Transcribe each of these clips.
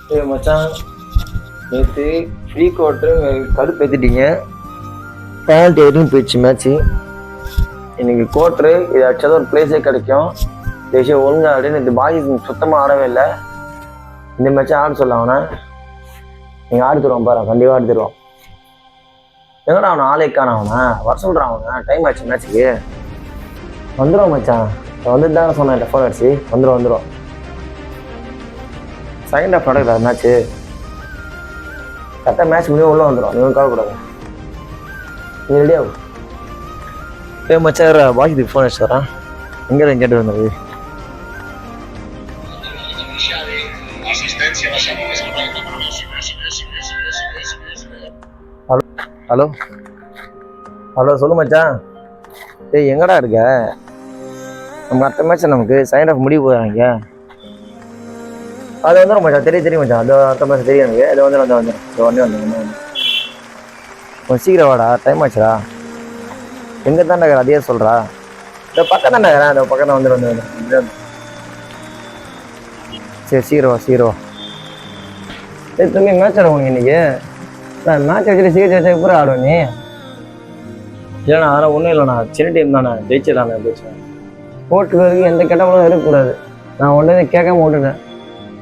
மச்சான், நேற்று free court கடுப்பு ஏற்றிட்டீங்க. பேனல்ட்டி வரைக்கும் போயிடுச்சு மேட்ச்சு. இன்னைக்கு கோட்ரு இது ஆக்சுவலாக ஒரு பிளேஸே கிடைக்கும். விஷயம் ஒழுங்கா அப்படின்னு நேற்று பாக்கி சுத்தமாக ஆடவே இல்லை. இந்த மேட்ச்சை ஆட சொல்ல அவனை. நீங்கள் ஆடி தருவான் பாரு, கண்டிப்பாக ஆடி தருவான். எங்கடா அவனை ஆளே காண அவனை வர சொல்கிறான். அவனை டைம் ஆச்சு மேட்ச்சுக்கு. வந்துடும் மச்சான், வந்துட்டு தானே சொன்னேன். ஃபோன் அடிச்சு வந்துடும். செகண்ட் ஹாஃப் நடக்குது மேட்ச்சு. கரெக்டாக மேட்ச் முடியும் உள்ளே வந்துடும். நீங்கள் கவலைக்கூடாது. நீ ரெடியாகும். மச்சான் பாக்கியத்துக்கு ஃபோன் அடிச்சு வரேன். எங்கே தான் கேட்டு வந்தது. ஹலோ சொல்லு மச்சான். எங்கடா இருக்க? நம்ம அடுத்த மேட்ச் நமக்கு செகண்ட் ஹாஃப் முடிவு போகிறாங்க. அது வந்துடும் மச்சான். தெரியும் மச்சான். அது அடுத்த மேட்ச் தெரியும் எனக்கு. அது வந்துடும். கொஞ்சம் சீக்கிரம் வாடா, டைம் ஆச்சுடா. எங்கே தான் நகர் அதையே சொல்கிறா. இந்த பக்கம் தான் நகரேன். அந்த பக்கம் தான் வந்துடும். சரி சீக்கிரம் வா. தம்பி மேட்ச் ஆடுவோங்க இன்னைக்கு. மேட்ச் வச்சுட்டு சீக்கிரம் வச்சா எப்படி ஆடுவேன் நீ? இல்லைண்ணா அதெல்லாம் ஒன்றும் இல்லைண்ணா. சின்ன டீம் தானே, ஜெயிச்சிடலாண்ணே. பேசுவேன் ஸ்போர்ட்ஸுக்கு வரைக்கும் எந்த கெட்டவங்களும் இருக்கக்கூடாது. நான் ஒன்றே கேட்காம விட்டுட்டேன்.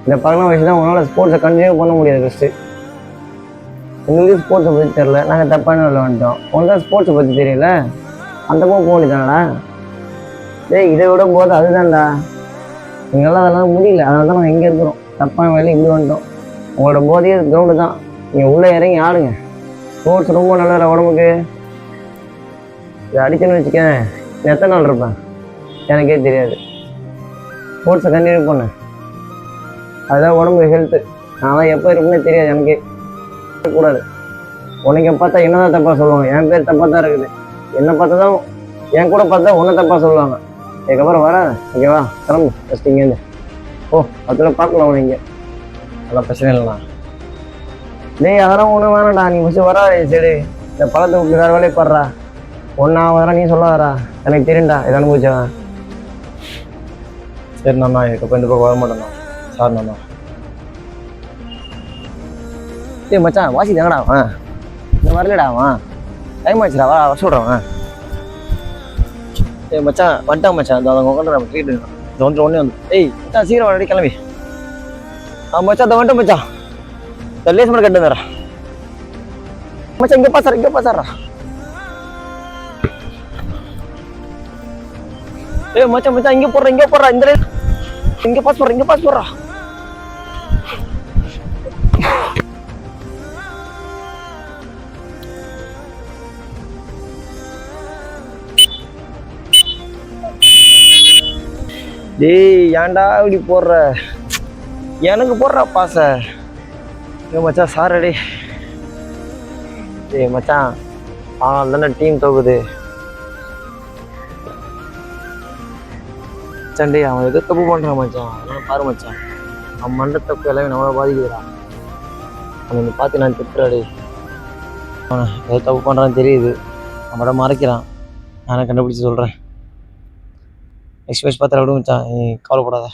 இந்த 11 வயசு தான் உங்களால் ஸ்போர்ட்ஸை கண்டினியூ பண்ண முடியாது. ஃபஸ்ட்டு எங்களுக்கு ஸ்போர்ட்ஸை பற்றி தெரியல, நாங்கள் தப்பான வேலை வந்துட்டோம். உனக்கு தான் ஸ்போர்ட்ஸை பற்றி தெரியல, அந்த போக வேண்டியதானடா. இதை விட போது அதுதான்டா. எங்களால் அதெல்லாம் முடியல. அதனால தான் நாங்கள் எங்கே இருக்கிறோம். தப்பான வேலை இப்படி வந்துட்டோம். உங்களோட போதையே கிரவுண்டு தான். நீங்கள் உள்ளே இறங்கி ஆடுங்க. ஸ்போர்ட்ஸ் ரொம்ப நல்ல உடம்புக்கு. இதை அடிக்கணும்னு வச்சுக்கேன், எத்தனை நாள் இருப்பேன் எனக்கே தெரியாது. ஸ்போர்ட்ஸை கண்டினியூ பண்ணேன். அதுதான் உடம்புக்கு ஹெல்த்து. நான் எப்போ இருப்பேனே தெரியாது எனக்கே. கூடாது. உனக்கு பார்த்தா என்னதான் தப்பாக சொல்லுவாங்க. என் பேர் தப்பாக தான் இருக்குது. என்னை பார்த்தா தான் என் கூட பார்த்தா உன்னை தப்பாக சொல்லுவாங்க. அதுக்கப்புறம் வராது. ஓகேவா? கிளம்பு ஃபஸ்ட்டு இங்கேருந்து. அதில் பார்க்கலாம் உன இங்கே. அதெல்லாம் பிரச்சனை இல்லைண்ணா. அதெல்லாம் ஒன்றும் வேணாம்டா. நீ ஃபஸ்ட்டு வரா. சரி, இந்த பழத்தை விட்டு வேறு வேலையை பாடுறா. ஒன்றா வரா, நீ சொல்லாதரா. எனக்கு தெரியும்டா, இதை அனுபவிச்சவன். சரிண்ணா, இதுக்கப்புறம் இந்த பக்கம் வர மாட்டேண்ணா. சாரிண்ணா. மச்சான் வாசி தாங்கடா அவன். இந்த வரலடா அவன். டைம் ஆச்சுடா, வர சொல்கிறவன். மச்சான் வந்துட்டான் மச்சான். அந்த அவங்க கொண்டு நம்ம ட்ரீட் ஒன்றே வந்து. மச்சான் சீக்கிரம் வர, கிளம்பி. மச்சான் அதை வந்துட்டோம் மச்சான். இந்த லேஸ் மட்டும் கட்டு வந்துடுறா மச்சான். இங்கே பாசாரா. மச்சான் இங்கே போடுறா. இந்த லேஸ் இங்கே பாஸ் போடுறா. ஏன்டா இப்படி போடுற? எனக்கு போடுறா பாச. மச்சான் சாரடி. மச்சான் ஆனால் தானே டீம் தோக்குது. சண்டே அவன் எதோ தப்பு பண்ணுறான் மச்சான். அதனால பாரு மச்சான், அவன் மண்ட தப்பு எல்லாமே நம்மளை பாதிக்கிறான். அவனை பார்த்து நான் திட்டுறாடி. அவனை எதோ தப்பு பண்ணுறான்னு தெரியுது. அவனோட மறைக்கிறான். நானே கண்டுபிடிச்சி சொல்கிறேன். நெக்ஸ்ட் மேட்ச் பார்த்துட்டு விடு மச்சான். நீ கவலைப்படாத.